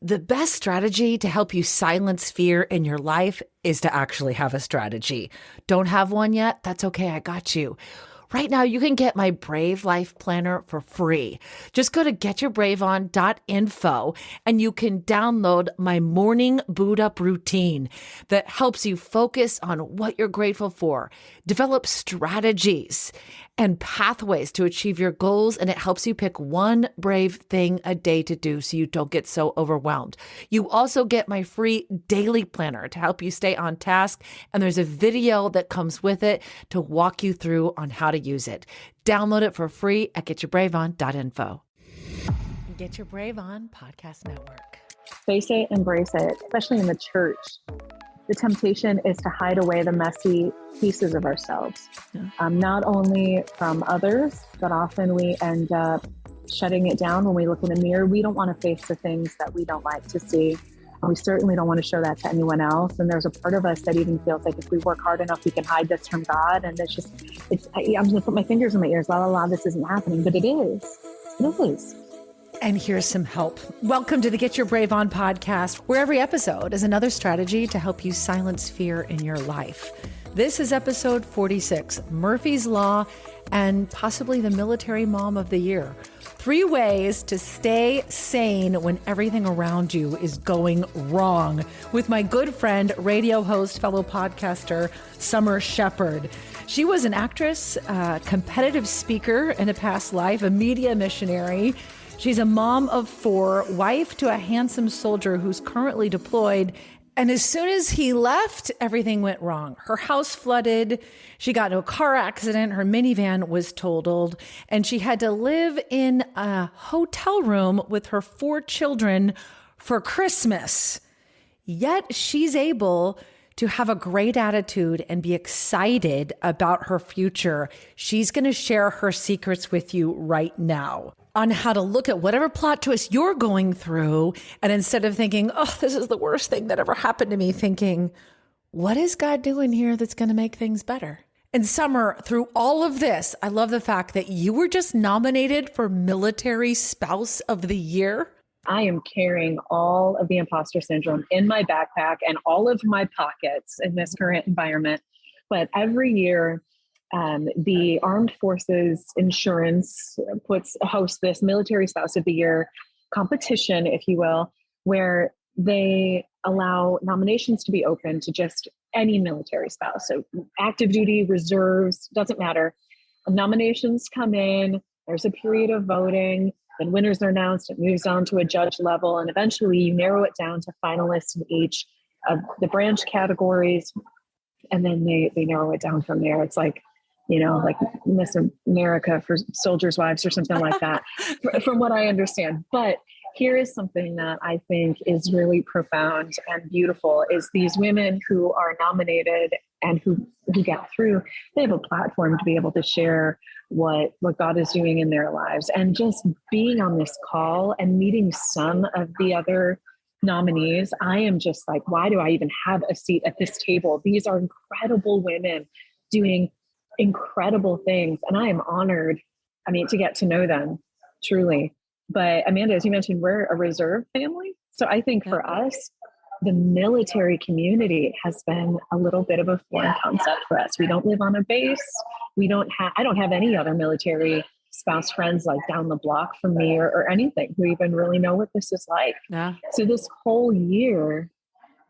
The best strategy to help you silence fear in your life is to actually have a strategy. Don't have one yet? That's okay. I got you. Right now, you can get my Brave Life Planner for free. Just go to getyourbraveon.info and you can download my morning boot up routine that helps you focus on what you're grateful for, develop strategies and pathways to achieve your goals, and it helps you pick one brave thing a day to do so you don't get so overwhelmed. You also get my free daily planner to help you stay on task, and there's a video that comes with it to walk you through on how to use it. Download it for free at getyourbraveon.info. Get Your Brave On Podcast Network. Face it, embrace it, especially in the church. The temptation is to hide away the messy pieces of ourselves, not only from others, but often we end up shutting it down when we look in the mirror. We don't want to face the things that we don't like to see. And we certainly don't want to show that to anyone else. And there's a part of us that even feels like if we work hard enough, we can hide this from God. And I'm going to put my fingers in my ears, this isn't happening, but it is. It is. And here's some help. Welcome to the Get Your Brave On podcast, where every episode is another strategy to help you silence fear in your life. This is episode 46, Murphy's Law and possibly the military mom of the year. 3 ways to stay sane when everything around you is going wrong, with my good friend, radio host, fellow podcaster, Summer Shepard. She was an actress, competitive speaker in a past life, a media missionary. She's a mom of 4, wife to a handsome soldier who's currently deployed. And as soon as he left, everything went wrong. Her house flooded. She got into a car accident. Her minivan was totaled. And she had to live in a hotel room with her 4 children for Christmas. Yet she's able to have a great attitude and be excited about her future. She's going to share her secrets with you right now on how to look at whatever plot twist you're going through. And instead of thinking, oh, this is the worst thing that ever happened to me, thinking, what is God doing here that's going to make things better? And Summer, through all of this, I love the fact that you were just nominated for Military Spouse of the Year. I am carrying all of the imposter syndrome in my backpack and all of my pockets in this current environment. But every year, the Armed Forces Insurance hosts this Military Spouse of the Year competition, if you will, where they allow nominations to be open to just any military spouse. So active duty, reserves, doesn't matter. Nominations come in, there's a period of voting, then winners are announced, it moves on to a judge level, and eventually you narrow it down to finalists in each of the branch categories, and then they narrow it down from there. It's like, like Miss America for soldiers' wives or something like that, from what I understand. But here is something that I think is really profound and beautiful, is these women who are nominated and who get through, they have a platform to be able to share what God is doing in their lives. And just being on this call and meeting some of the other nominees, I am just like, why do I even have a seat at this table? These are incredible women doing incredible things. And I am honored, to get to know them, truly. But Amanda, as you mentioned, we're a reserve family. So I think for us, the military community has been a little bit of a foreign concept for us. We don't live on a base. I don't have any other military spouse friends like down the block from me or anything who even really know what this is like. Yeah. So this whole year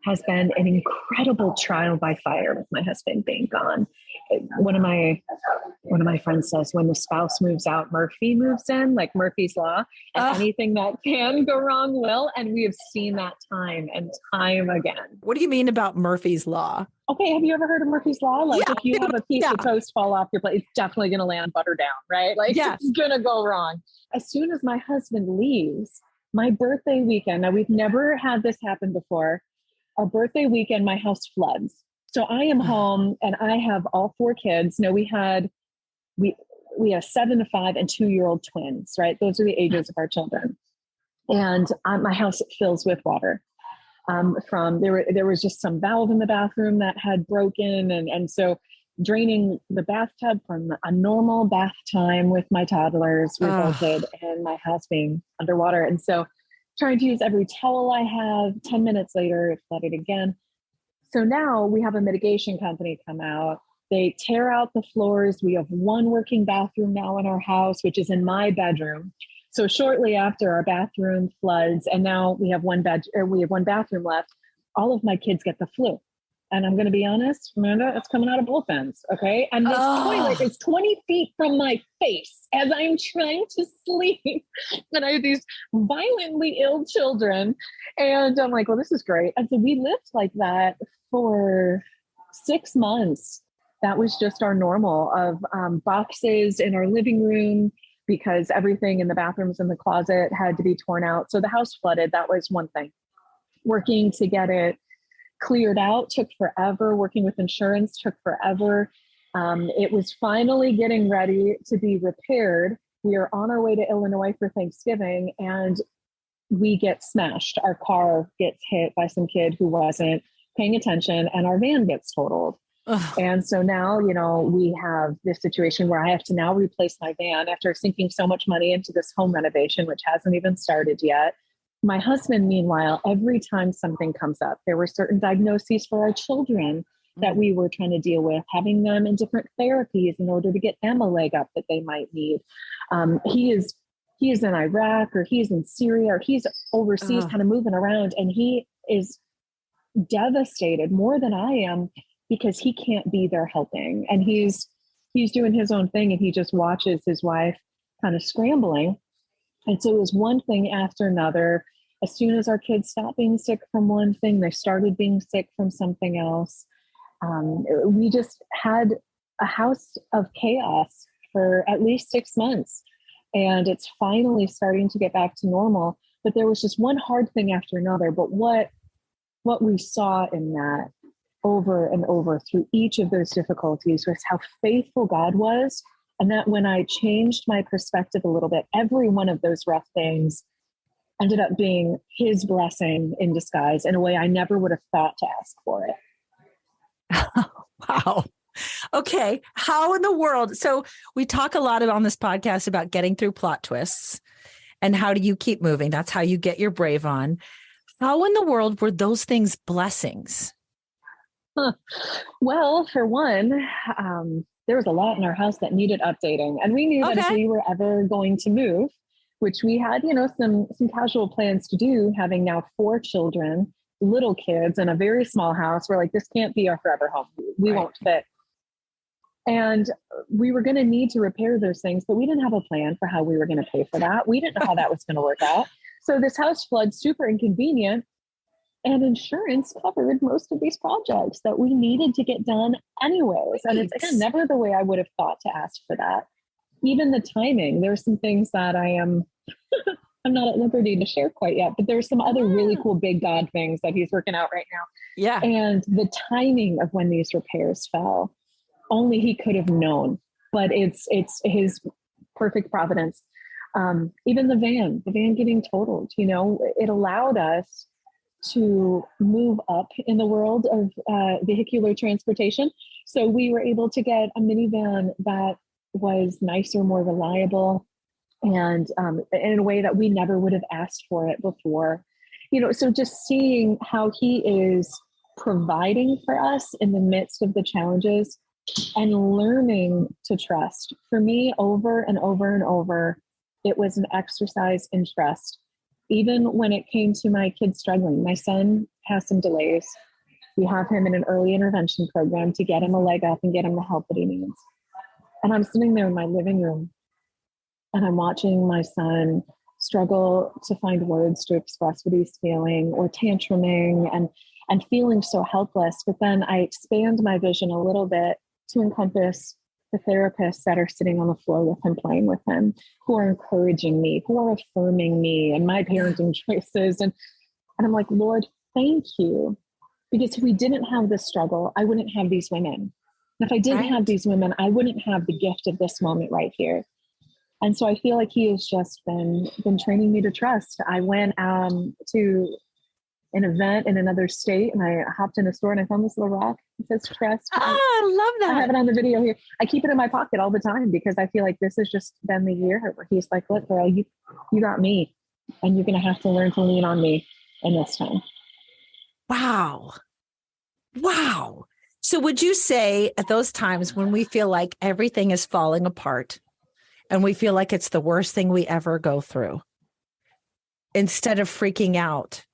has been an incredible trial by fire with my husband being gone. One of my friends says, when the spouse moves out, Murphy moves in, like Murphy's Law, and anything that can go wrong will. And we have seen that time and time again. What do you mean about Murphy's Law? Okay, have you ever heard of Murphy's Law? Like if you have a piece of toast fall off your plate, it's definitely going to land butter down, right? Like it's going to go wrong. As soon as my husband leaves, my birthday weekend, now we've never had this happen before, our birthday weekend, my house floods. So I am home and I have all 4 kids. No, we have 7 to 5 and 2-year-old twins, right? Those are the ages of our children. And my house fills with water. There was just some valve in the bathroom that had broken. And so draining the bathtub from a normal bath time with my toddlers resulted in my house being underwater. And so trying to use every towel I have. 10 minutes later, it flooded again. So now we have a mitigation company come out. They tear out the floors. We have one working bathroom now in our house, which is in my bedroom. So shortly after, our bathroom floods, and now we have one bathroom left. All of my kids get the flu. And I'm going to be honest, Amanda, it's coming out of both ends. Okay. And this toilet is 20 feet from my face as I'm trying to sleep. And I have these violently ill children. And I'm like, well, this is great. And so we lived like that for 6 months. That was just our normal of boxes in our living room because everything in the bathrooms and the closet had to be torn out. So the house flooded. That was one thing. Working to get it cleared out took forever. Working with insurance took forever. It was finally getting ready to be repaired. We are on our way to Illinois for Thanksgiving and we get smashed. Our car gets hit by some kid who wasn't paying attention and our van gets totaled. Ugh. And so now, we have this situation where I have to now replace my van after sinking so much money into this home renovation, which hasn't even started yet. My husband, meanwhile, every time something comes up, there were certain diagnoses for our children that we were trying to deal with, having them in different therapies in order to get them a leg up that they might need. He is in Iraq or he's in Syria or he's overseas kind of moving around, and he is devastated more than I am because he can't be there helping. And he's doing his own thing and he just watches his wife kind of scrambling. And so it was one thing after another. As soon as our kids stopped being sick from one thing, they started being sick from something else. We just had a house of chaos for at least 6 months. And it's finally starting to get back to normal. But there was just one hard thing after another. But what we saw in that over and over through each of those difficulties was how faithful God was. And that when I changed my perspective a little bit, every one of those rough things ended up being his blessing in disguise in a way I never would have thought to ask for it. Wow. Okay. How in the world? So we talk a lot on this podcast about getting through plot twists and how do you keep moving? That's how you get your brave on. How in the world were those things blessings? Well, for one, there was a lot in our house that needed updating. And we knew that if we were ever going to move, which we had, some casual plans to do, having now 4 children, little kids in a very small house, we're like, this can't be our forever home. We won't fit. And we were going to need to repair those things, but we didn't have a plan for how we were going to pay for that. We didn't know how that was going to work out. So this house flood, super inconvenient. And insurance covered most of these projects that we needed to get done anyways. And it's, again, never the way I would have thought to ask for that. Even the timing, there's some things that I'm not at liberty to share quite yet, but there's some other really cool big God things that he's working out right now. Yeah. And the timing of when these repairs fell, only he could have known, but it's his perfect providence. Even the van getting totaled, it allowed us to move up in the world of vehicular transportation. So we were able to get a minivan that was nicer, more reliable, and in a way that we never would have asked for it before. So just seeing how he is providing for us in the midst of the challenges and learning to trust. For me, over and over and over, it was an exercise in trust. Even when it came to my kids struggling, my son has some delays. We have him in an early intervention program to get him a leg up and get him the help that he needs. And I'm sitting there in my living room and I'm watching my son struggle to find words to express what he's feeling or tantruming and feeling so helpless. But then I expand my vision a little bit to encompass the therapists that are sitting on the floor with him, playing with him, who are encouraging me, who are affirming me and my parenting choices. And I'm like, Lord, thank you. Because if we didn't have this struggle, I wouldn't have these women. And if I didn't have these women, I wouldn't have the gift of this moment right here. And so I feel like he has just been training me to trust. I went to an event in another state and I hopped in a store and I found this little rock. It says trust. Oh, I love that. I have it on the video here. I keep it in my pocket all the time because I feel like this has just been the year where he's like, look, girl, you got me. and you're going to have to learn to lean on me in this time. Wow. Wow. So would you say at those times when we feel like everything is falling apart and we feel like it's the worst thing we ever go through, instead of freaking out,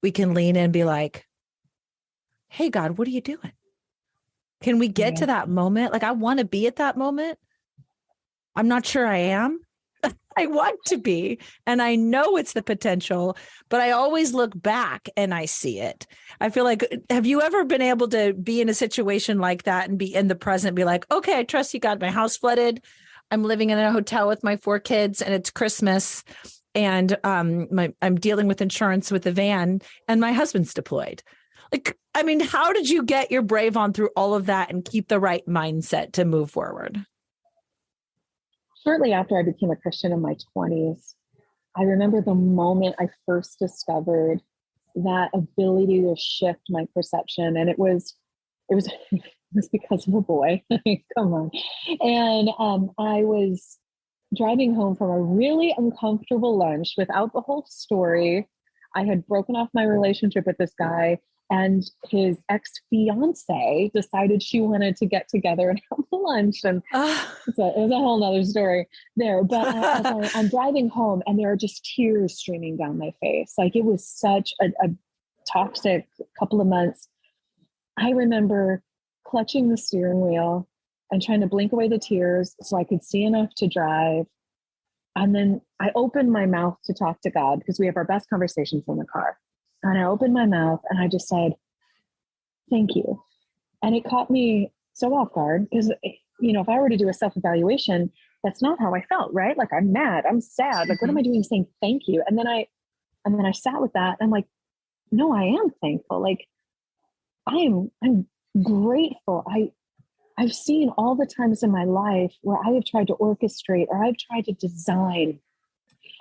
we can lean in and be like, hey, God, what are you doing? Can we get to that moment? Like, I want to be at that moment. I'm not sure I am. I want to be, and I know it's the potential, but I always look back and I see it. I feel like, have you ever been able to be in a situation like that and be in the present, be like, okay, I trust you, God, my house flooded. I'm living in a hotel with my 4 kids and it's Christmas, and I'm dealing with insurance with the van and my husband's deployed. Like, I mean, how did you get your brave on through all of that and keep the right mindset to move forward? Shortly after I became a Christian in my 20s, I remember the moment I first discovered that ability to shift my perception. And it was because of a boy. Come on. And I was driving home from a really uncomfortable lunch without the whole story. I had broken off my relationship with this guy, and his ex-fiance decided she wanted to get together and have lunch. And it was a whole nother story there. But as I'm driving home, and there are just tears streaming down my face. Like, it was such a toxic couple of months. I remember clutching the steering wheel and trying to blink away the tears so I could see enough to drive. And then I opened my mouth to talk to God, because we have our best conversations in the car. And I opened my mouth and I just said, thank you. And it caught me so off guard, because, if I were to do a self-evaluation, that's not how I felt, right? Like, I'm mad, I'm sad. Like, what am I doing saying thank you? And then I sat with that. And I'm like, no, I am thankful. Like, I'm grateful. I've seen all the times in my life where I have tried to orchestrate, or I've tried to design,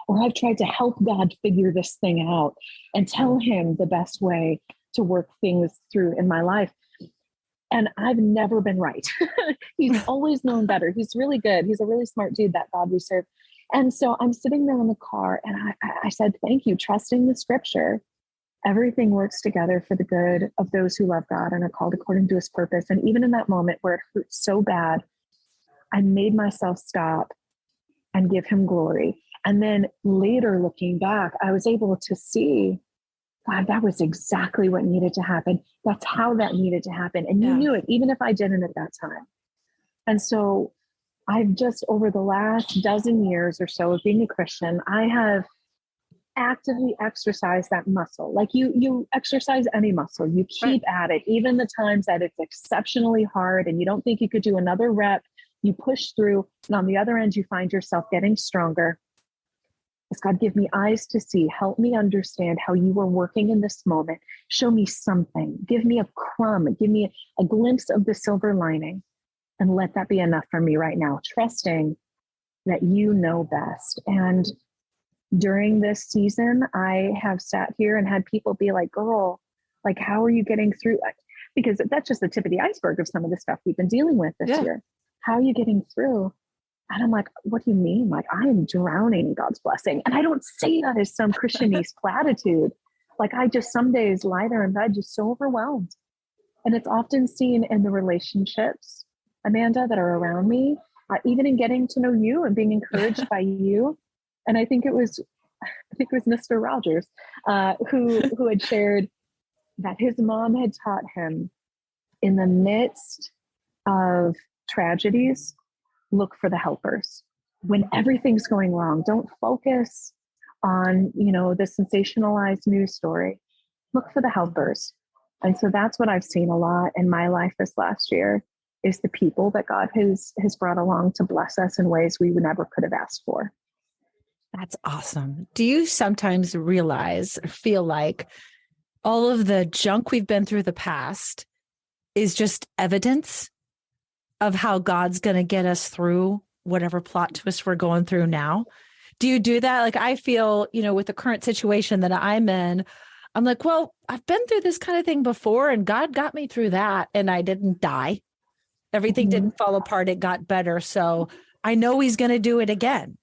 or I've tried to help God figure this thing out and tell him the best way to work things through in my life. And I've never been right. He's always known better. He's really good. He's a really smart dude, that God we serve. And so I'm sitting there in the car, and I said, thank you, trusting the scripture. Everything works together for the good of those who love God and are called according to his purpose. And even in that moment where it hurt so bad, I made myself stop and give him glory. And then later, looking back, I was able to see, God, that was exactly what needed to happen. That's how that needed to happen. And you knew it, even if I didn't at that time. And so I've just, over the last dozen years or so of being a Christian, I have actively exercise that muscle. Like you exercise any muscle, you keep at it, even the times that it's exceptionally hard and you don't think you could do another rep, you push through. And on the other end, you find yourself getting stronger. As God, give me eyes to see, help me understand how you are working in this moment. Show me something, give me a crumb, give me a glimpse of the silver lining, and let that be enough for me right now, trusting that you know best. And during this season, I have sat here and had people be like, girl, like, how are you getting through? Because that's just the tip of the iceberg of some of the stuff we've been dealing with this year. How are you getting through? And I'm like, what do you mean? Like, I am drowning in God's blessing. And I don't say that as some Christianese platitude. Like, I just some days lie there in bed just so overwhelmed. And it's often seen in the relationships, Amanda, that are around me, even in getting to know you and being encouraged by you. And I think it was Mr. Rogers who had shared that his mom had taught him, in the midst of tragedies, look for the helpers. When everything's going wrong, don't focus on, the sensationalized news story. Look for the helpers. And so that's what I've seen a lot in my life this last year, is the people that God has brought along to bless us in ways we would never could have asked for. That's awesome. Do you sometimes realize or feel like all of the junk we've been through the past is just evidence of how God's going to get us through whatever plot twist we're going through now? Do you do that? Like, I feel, with the current situation that I'm in, I'm like, well, I've been through this kind of thing before, and God got me through that, and I didn't die. Everything didn't fall apart. It got better. So I know he's going to do it again.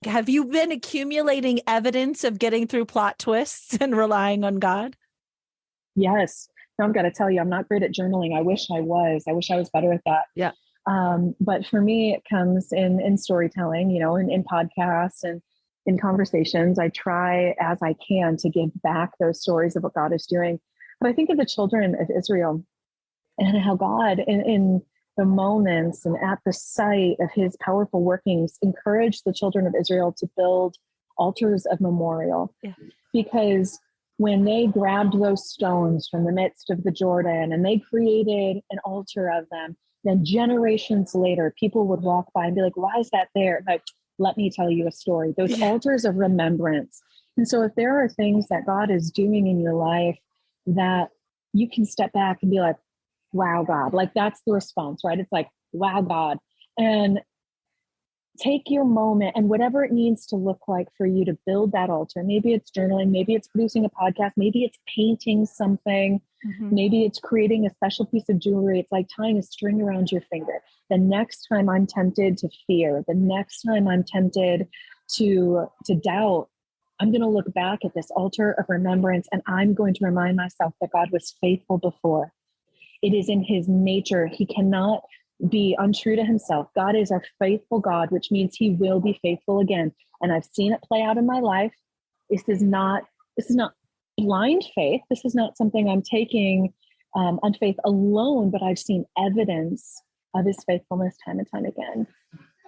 Have you been accumulating evidence of getting through plot twists and relying on God? Yes. Now, I've got to tell you, I'm not great at journaling. I wish I was. I wish I was better at that. Yeah. But for me, it comes in storytelling, in podcasts and in conversations. I try as I can to give back those stories of what God is doing. But I think of the children of Israel and how God, in the moments and at the sight of his powerful workings, encouraged the children of Israel to build altars of memorial. Yeah. Because when they grabbed those stones from the midst of the Jordan and they created an altar of them, then generations later, people would walk by and be like, why is that there? Like, let me tell you a story. Those altars of remembrance. And so if there are things that God is doing in your life that you can step back and be like, wow, God, like that's the response, right? It's like, wow, God. And take your moment and whatever it needs to look like for you to build that altar. Maybe it's journaling, maybe it's producing a podcast, maybe it's painting something, maybe it's creating a special piece of jewelry. It's like tying a string around your finger. The next time I'm tempted to fear, the next time I'm tempted to doubt, I'm going to look back at this altar of remembrance and I'm going to remind myself that God was faithful before. It is in his nature. He cannot be untrue to himself. God is a faithful God, which means he will be faithful again. And I've seen it play out in my life. This is not blind faith. This is not something I'm taking on faith alone, but I've seen evidence of his faithfulness time and time again.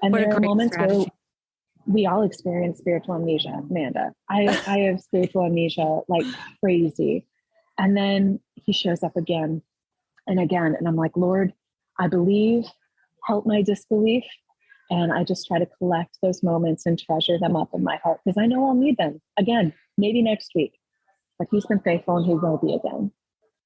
And there are moments where we all experience spiritual amnesia, Amanda. I have spiritual amnesia like crazy. And then he shows up again and again. And I'm like, Lord, I believe, help my disbelief. And I just try to collect those moments and treasure them up in my heart because I know I'll need them again, maybe next week. But he's been faithful and he will be again.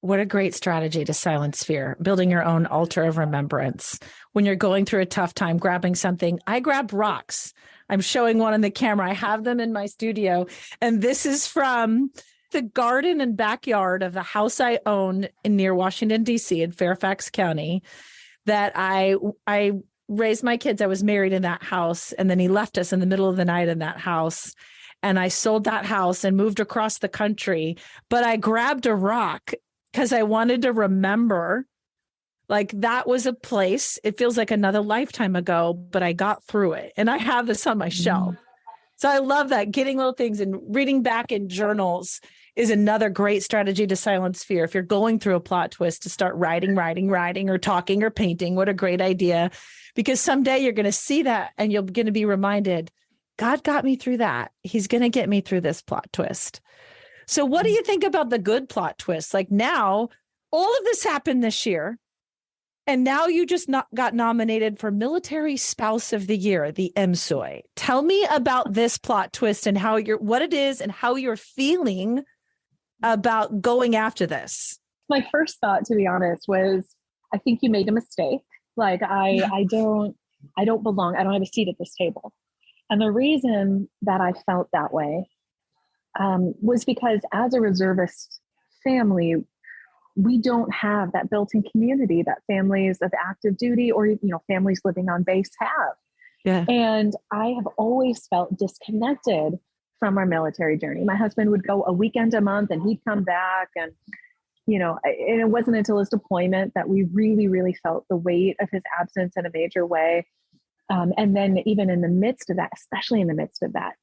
What a great strategy to silence fear, building your own altar of remembrance. When you're going through a tough time, grabbing something, I grab rocks. I'm showing one on the camera. I have them in my studio. And this is from the garden and backyard of the house I own near Washington, D.C. in Fairfax County that I raised my kids. I was married in that house. And then he left us in the middle of the night in that house. And I sold that house and moved across the country. But I grabbed a rock because I wanted to remember, like that was a place. It feels like another lifetime ago, but I got through it. And I have this on my shelf. So I love that. Getting little things and reading back in journals is another great strategy to silence fear. If you're going through a plot twist, to start writing, or talking or painting. What a great idea. Because someday you're going to see that and you're going to be reminded, God got me through that. He's going to get me through this plot twist. So what do you think about the good plot twists? Like now, all of this happened this year. And now you just got nominated for Military Spouse of the Year, the MSOI. Tell me about this plot twist and what it is and how you're feeling about going after this. My first thought, to be honest, was I think you made a mistake. Like I don't belong. I don't have a seat at this table. And the reason that I felt that way was because as a reservist family, we don't have that built-in community that families of active duty or, families living on base have. Yeah. And I have always felt disconnected from our military journey. My husband would go a weekend a month and he'd come back and, and it wasn't until his deployment that we really, really felt the weight of his absence in a major way. And then even in the midst of that, especially in the midst of that,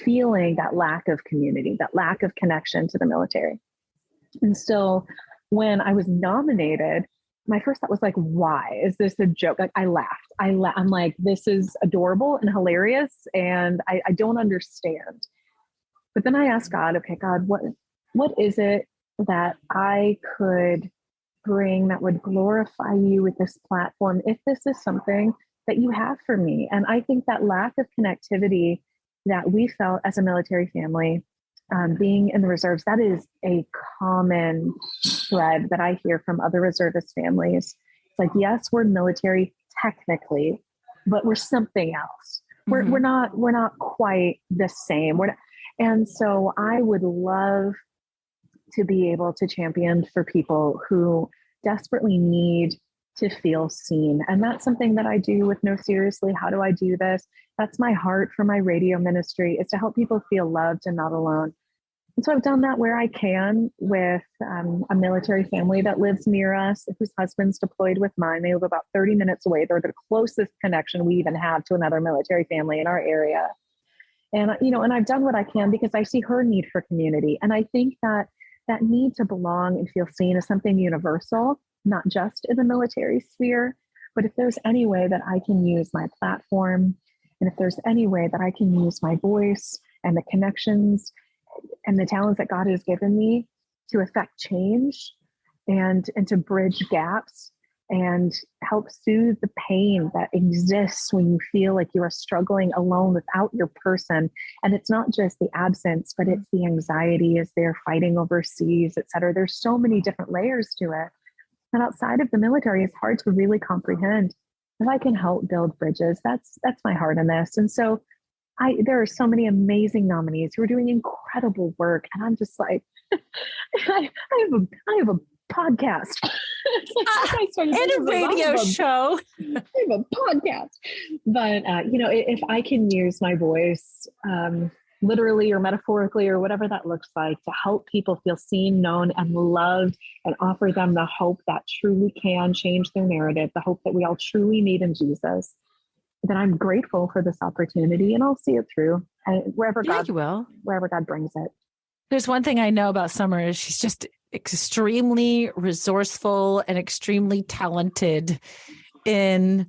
feeling that lack of community, that lack of connection to the military. And so when I was nominated, my first thought was like, why? Is this a joke? Like I laughed. I'm like, this is adorable and hilarious. And I don't understand. But then I asked God, okay, God, what is it that I could bring that would glorify you with this platform if this is something that you have for me? And I think that lack of connectivity that we felt as a military family, being in the reserves, that is a common thread that I hear from other reservist families. It's like, yes, we're military technically, but we're something else. We're not quite the same. And so I would love to be able to champion for people who desperately need to feel seen. And that's something that I do with No Seriously. How do I do this? That's my heart for my radio ministry, is to help people feel loved and not alone. And so I've done that where I can with a military family that lives near us, whose husband's deployed with mine. They live about 30 minutes away. They're the closest connection we even have to another military family in our area. And, and I've done what I can because I see her need for community. And I think that that need to belong and feel seen is something universal, not just in the military sphere. But if there's any way that I can use my platform, and if there's any way that I can use my voice and the connections and the talents that God has given me to affect change and to bridge gaps and help soothe the pain that exists when you feel like you are struggling alone without your person. And it's not just the absence, but it's the anxiety as they're fighting overseas, et cetera. There's so many different layers to it. And outside of the military, it's hard to really comprehend. If I can help build bridges, that's my heart in this. And so there are so many amazing nominees who are doing incredible work. And I'm just like, I have a podcast. And a radio show. I have a podcast. But, if I can use my voice, literally or metaphorically or whatever that looks like, to help people feel seen, known, and loved, and offer them the hope that truly can change their narrative, the hope that we all truly need in Jesus, then I'm grateful for this opportunity, and I'll see it through wherever God brings it. There's one thing I know about Summer is she's just extremely resourceful and extremely talented in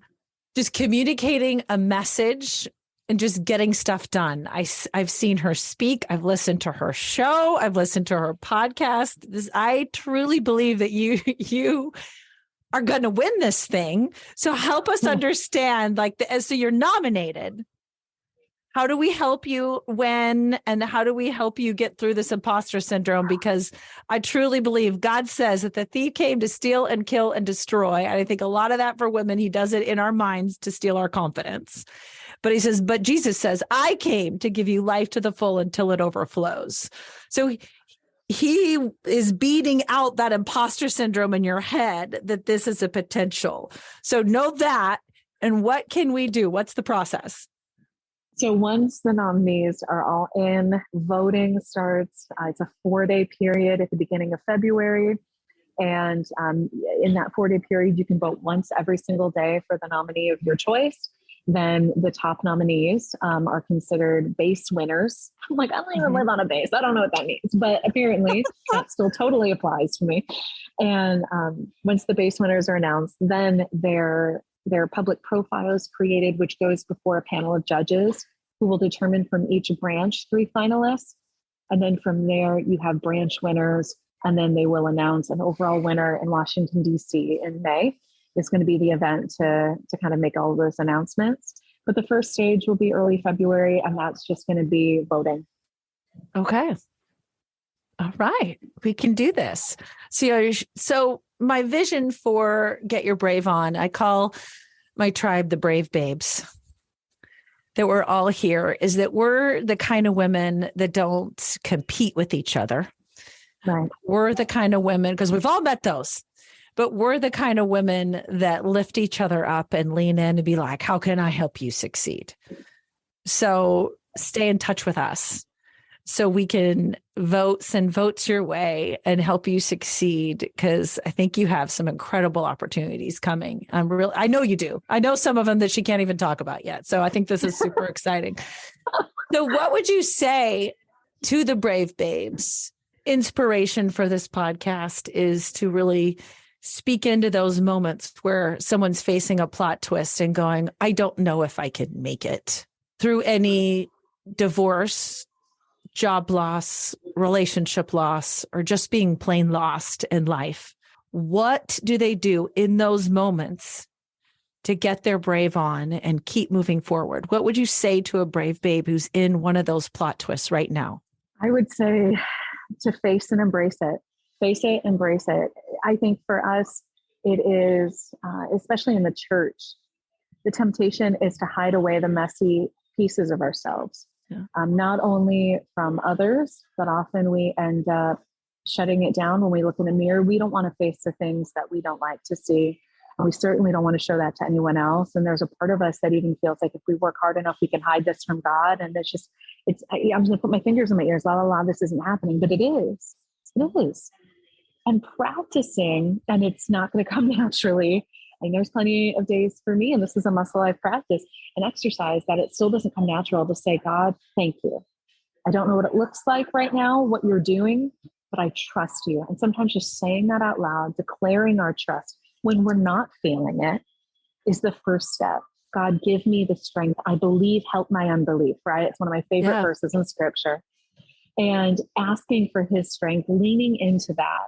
just communicating a message and just getting stuff done. I've seen her speak. I've listened to her show. I've listened to her podcast. I truly believe that you are going to win this thing. So help us understand, so you're nominated. How do we help you win? And how do we help you get through this imposter syndrome? Because I truly believe God says that the thief came to steal and kill and destroy. And I think a lot of that for women, he does it in our minds to steal our confidence. But he says, but Jesus says, I came to give you life to the full until it overflows. So he is beating out that imposter syndrome in your head that this is a potential. So know that. And what can we do? What's the process? So once the nominees are all in, voting starts. It's a 4-day period at the beginning of February. And in that 4-day period, you can vote once every single day for the nominee of your choice. Then the top nominees are considered base winners. I'm like, I don't even live on a base. I don't know what that means, but apparently that still totally applies to me. And once the base winners are announced, then their public profile is created, which goes before a panel of judges who will determine from each branch 3 finalists. And then from there, you have branch winners, and then they will announce an overall winner in Washington, D.C. in May. Is going to be the event to kind of make all of those announcements. But the first stage will be early February, and that's just going to be voting. Okay. All right. We can do this. So my vision for Get Your Brave On, I call my tribe the Brave Babes. That we're all here, is that we're the kind of women that don't compete with each other. Right. We're the kind of women, because we've all met those. But we're the kind of women that lift each other up and lean in and be like, how can I help you succeed? So stay in touch with us so we can send votes your way and help you succeed, because I think you have some incredible opportunities coming. I know you do. I know some of them that she can't even talk about yet. So I think this is super exciting. So what would you say to the Brave Babes? Inspiration for this podcast is to really speak into those moments where someone's facing a plot twist and going, I don't know if I can make it through any divorce, job loss, relationship loss, or just being plain lost in life. What do they do in those moments to get their brave on and keep moving forward? What would you say to a brave babe who's in one of those plot twists right now? I would say to face and embrace it. Face it, embrace it. I think for us, it is, especially in the church, the temptation is to hide away the messy pieces of ourselves. Yeah. Not only from others, but often we end up shutting it down when we look in the mirror. We don't want to face the things that we don't like to see. And we certainly don't want to show that to anyone else. And there's a part of us that even feels like if we work hard enough, we can hide this from God. And I'm just going to put my fingers in my ears. La, la, la, this isn't happening, but it is. It is. And practicing, and it's not going to come naturally. And there's plenty of days for me, and this is a muscle I've practiced, an exercise that it still doesn't come natural to say, God, thank you. I don't know what it looks like right now, what you're doing, but I trust you. And sometimes just saying that out loud, declaring our trust when we're not feeling it is the first step. God, give me the strength. I believe, help my unbelief, right? It's one of my favorite verses in scripture. And asking for his strength, leaning into that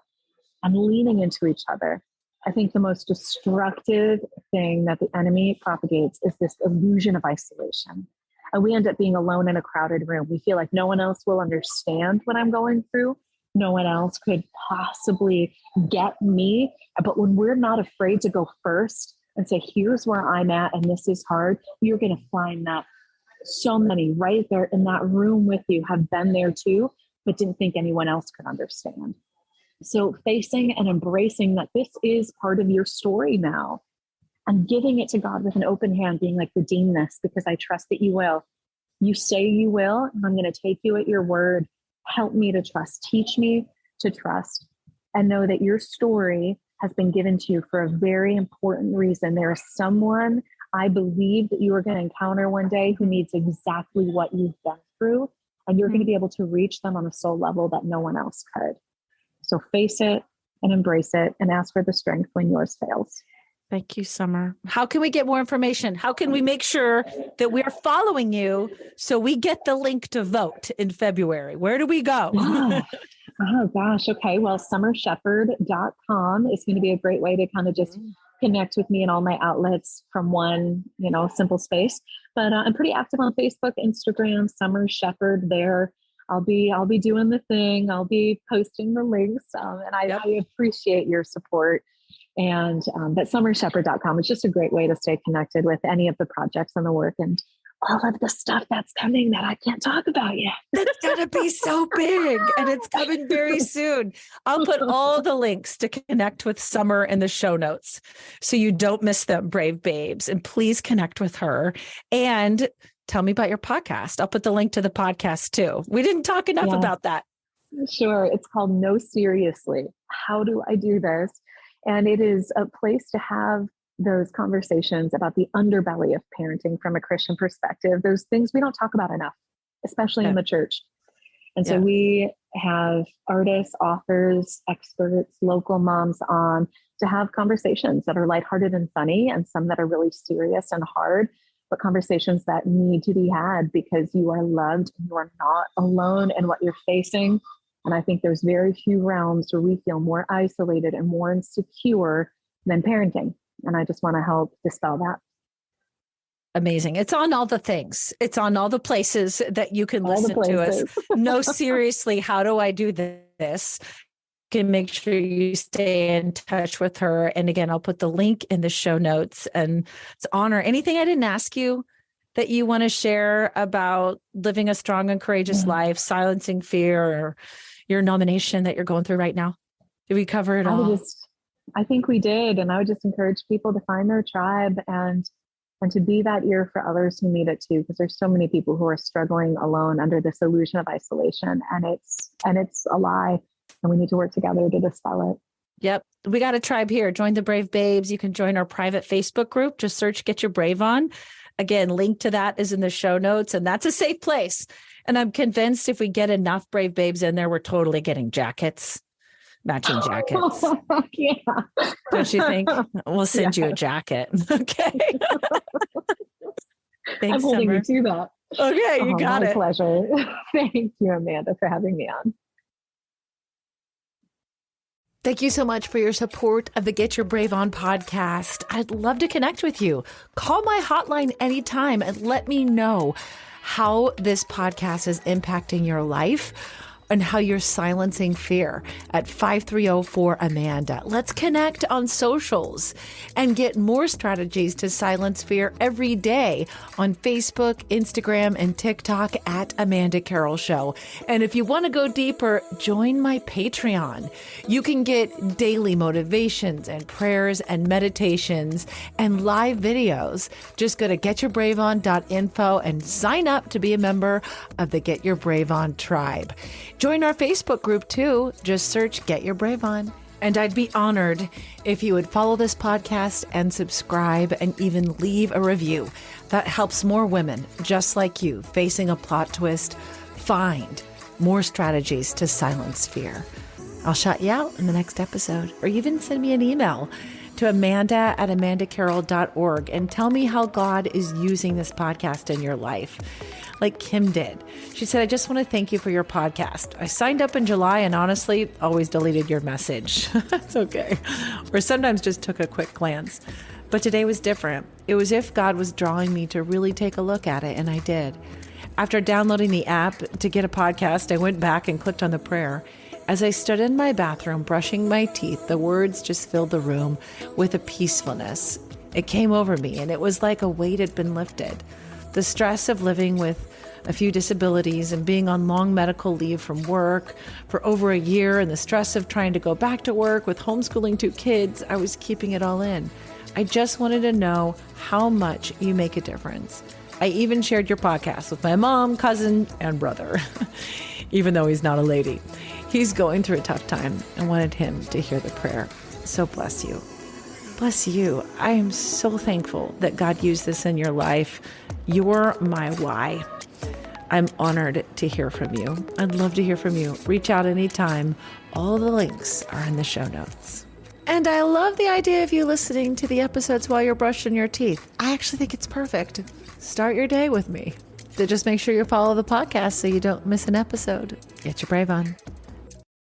and leaning into each other. I think the most destructive thing that the enemy propagates is this illusion of isolation. And we end up being alone in a crowded room. We feel like no one else will understand what I'm going through. No one else could possibly get me. But when we're not afraid to go first and say, here's where I'm at, and this is hard, you're going to find that so many right there in that room with you have been there too, but didn't think anyone else could understand. So facing and embracing that this is part of your story now, and giving it to God with an open hand, being like, redeem this because I trust that you will. You say you will, and I'm going to take you at your word. Help me to trust. Teach me to trust, and know that your story has been given to you for a very important reason. There is someone I believe that you are going to encounter one day who needs exactly what you've been through, and you're going to be able to reach them on a soul level that no one else could. So face it and embrace it and ask for the strength when yours fails. Thank you, Summer. How can we get more information? How can we make sure that we are following you so we get the link to vote in February? Where do we go? Oh gosh. Okay. Well, summershepherd.com is going to be a great way to kind of just connect with me in all my outlets from one, simple space. But I'm pretty active on Facebook, Instagram, Summer Shepherd there. I'll be doing the thing. I'll be posting the links, and I appreciate your support. And but summershepherd.com is just a great way to stay connected with any of the projects and the work and all of the stuff that's coming that I can't talk about yet. It's going to be so big, and it's coming very soon. I'll put all the links to connect with Summer in the show notes so you don't miss them, brave babes. And please connect with her and tell me about your podcast. I'll put the link to the podcast too. We didn't talk enough about that. Sure. It's called No Seriously. How do I do this? And it is a place to have those conversations about the underbelly of parenting from a Christian perspective, those things we don't talk about enough, especially in the church. And so we have artists, authors, experts, local moms on to have conversations that are lighthearted and funny, and some that are really serious and hard, but conversations that need to be had because you are loved and you are not alone in what you're facing. And I think there's very few realms where we feel more isolated and more insecure than parenting. And I just want to help dispel that. Amazing. It's on all the things. It's on all the places that you can listen to us. No, seriously, how do I do this? You can make sure you stay in touch with her. And again, I'll put the link in the show notes. And it's honor. Anything I didn't ask you that you want to share about living a strong and courageous life, silencing fear, or your nomination that you're going through right now? Did we cover it all? I think we did. And I would just encourage people to find their tribe and to be that ear for others who need it too, because there's so many people who are struggling alone under this illusion of isolation, and it's a lie, and we need to work together to dispel it. Yep. We got a tribe here. Join the Brave Babes. You can join our private Facebook group. Just search Get Your Brave On. Again, link to that is in the show notes, and that's a safe place. And I'm convinced if we get enough Brave Babes in there, we're totally getting jackets. Matching jackets. Yeah. Don't you think? We'll send you a jacket. Okay. Thanks, I'm holding Summer. you to that. Okay, you got my it. Pleasure. Thank you, Amanda, for having me on. Thank you so much for your support of the Get Your Brave On podcast. I'd love to connect with you. Call my hotline anytime and let me know how this podcast is impacting your life. and how you're silencing fear at 530-4AMANDA. Let's connect on socials and get more strategies to silence fear every day on Facebook, Instagram, and TikTok at Amanda Carroll Show. And if you want to go deeper, join my Patreon. You can get daily motivations and prayers and meditations and live videos. Just go to getyourbraveon.info and sign up to be a member of the Get Your Brave On tribe. Join our Facebook group too. Just search Get Your Brave On. And I'd be honored if you would follow this podcast and subscribe and even leave a review. That helps more women just like you facing a plot twist find more strategies to silence fear. I'll shout you out in the next episode, or even send me an email to amanda@amandacarroll.org and tell me how God is using this podcast in your life. Like Kim did. She said, I just want to thank you for your podcast. I signed up in July and honestly always deleted your message. It's okay. Or sometimes just took a quick glance. But today was different. It was if God was drawing me to really take a look at it, and I did. After downloading the app to get a podcast, I went back and clicked on the prayer. As I stood in my bathroom brushing my teeth, the words just filled the room with a peacefulness. It came over me, and it was like a weight had been lifted. The stress of living with a few disabilities and being on long medical leave from work for over a year, and the stress of trying to go back to work with homeschooling 2 kids, I was keeping it all in. I just wanted to know how much you make a difference. I even shared your podcast with my mom, cousin, and brother, even though he's not a lady. He's going through a tough time and wanted him to hear the prayer. So bless you. Bless you. I am so thankful that God used this in your life. You're my why. I'm honored to hear from you. I'd love to hear from you. Reach out anytime. All the links are in the show notes. And I love the idea of you listening to the episodes while you're brushing your teeth. I actually think it's perfect. Start your day with me. So just make sure you follow the podcast so you don't miss an episode. Get your brave on.